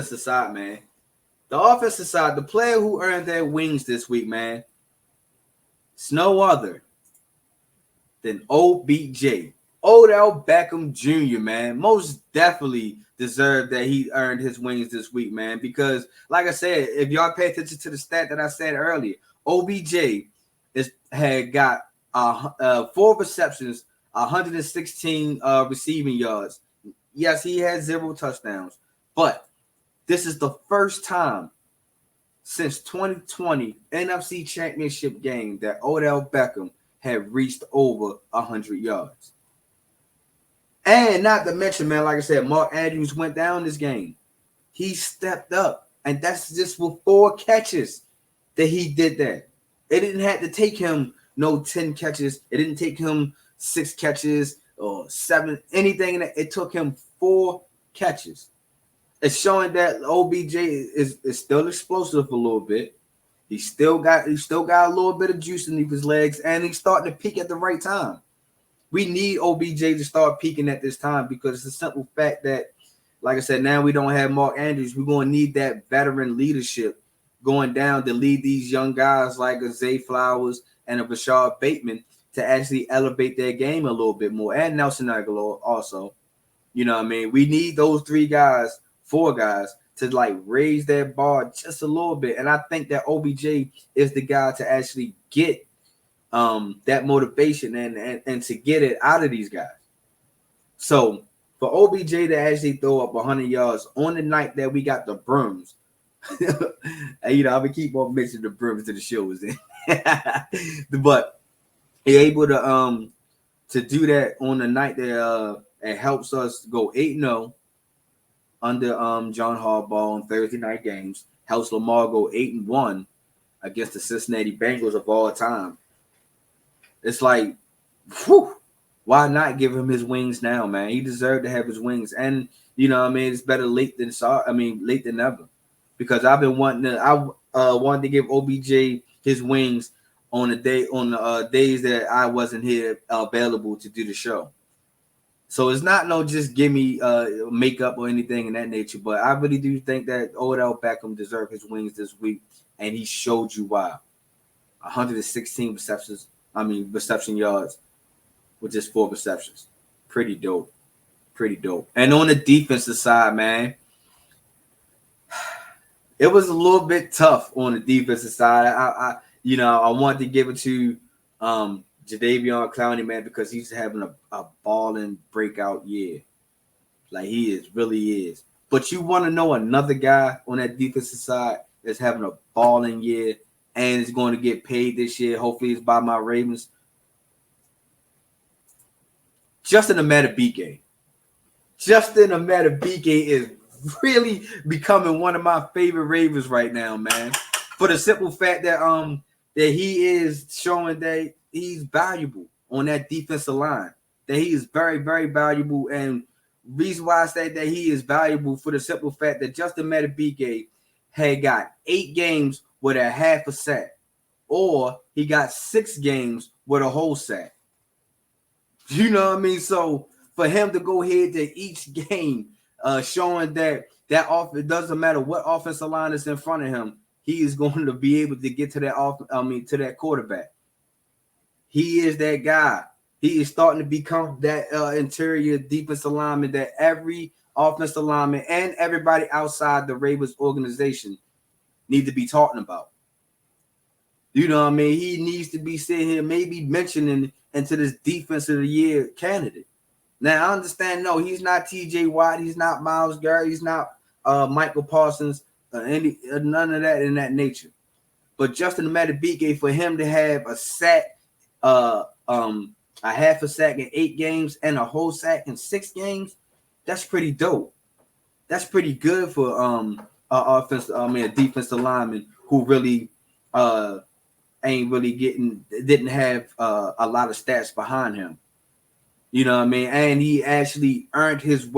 side, man. The offensive side, the player who earned their wings this week, man, it's no other than OBJ. Odell Beckham Jr., man. Most definitely deserved that he earned his wings this week, man. Because, like I said, if y'all pay attention to the stat that I said earlier, OBJ had got 4 receptions, 116 receiving yards. Yes, he had 0 touchdowns, but this is the first time since 2020 NFC Championship game that Odell Beckham had reached over 100 yards. And not to mention, man, like I said, Mark Andrews went down this game. He stepped up, and that's just with 4 catches that he did that. It didn't have to take him 10 catches. It didn't take him 6 catches or 7, anything. It took him 4 catches. It's showing that OBJ is still explosive a little bit. He still got a little bit of juice in his legs, and he's starting to peak at the right time. We need OBJ to start peaking at this time because it's a simple fact that, like I said, now we don't have Mark Andrews. We're going to need that veteran leadership going down to lead these young guys like a Zay Flowers and a Rashard Bateman to actually elevate their game a little bit more. And Nelson Aguilar also. You know what I mean? We need those 4 guys to like raise their bar just a little bit. And I think that OBJ is the guy to actually get that motivation and to get it out of these guys. So for OBJ to actually throw up 100 yards on the night that we got the brooms, and, I'm gonna keep on mentioning the brooms to the shows, but he able to do that on the night that it helps us go 8-0 under John Harbaugh on Thursday night games. Helps Lamar go 8-1 against the Cincinnati Bengals of all time. It's like, whew, why not give him his wings now, man? He deserved to have his wings, and it's better late than late than never. Because I've been wanted to give OBJ his wings on the days that I wasn't here available to do the show. So it's not just give me makeup or anything in that nature, but I really do think that Odell Beckham deserved his wings this week, and he showed you why. 116 reception yards with just 4 receptions. Pretty dope. And on the defensive side, man, it was a little bit tough on the defensive side. I wanted to give it to Jadeveon Clowney, man, because he's having a balling breakout year. Like he really is. But you want to know another guy on that defensive side that's having a balling year and is going to get paid this year. Hopefully it's by my Ravens. Justin Madubuike. Justin Madubuike is really becoming one of my favorite Ravens right now, man. For the simple fact that that he is showing that he's valuable on that defensive line. That he is very, very valuable. And reason why I say that he is valuable for the simple fact that Justin Madubuike had got 8 games with a half a sack, or he got 6 games with a whole sack. You know what I mean? So for him to go ahead to each game, showing that it doesn't matter what offensive line is in front of him, he is going to be able to get to to that quarterback. He is that guy. He is starting to become that interior defensive lineman that every offensive lineman and everybody outside the Ravens organization need to be talking about. You know what I mean? He needs to be sitting here maybe mentioning into this defense of the year candidate. Now, I understand, no, he's not TJ Watt. He's not Myles Garrett. He's not Michael Parsons. None of that in that nature. But Justin Madubuike, for him to have a sack, a half a sack in 8 games and a whole sack in 6 games, that's pretty dope. That's pretty good for a defensive lineman who really didn't have a lot of stats behind him. You know what I mean? And he actually earned his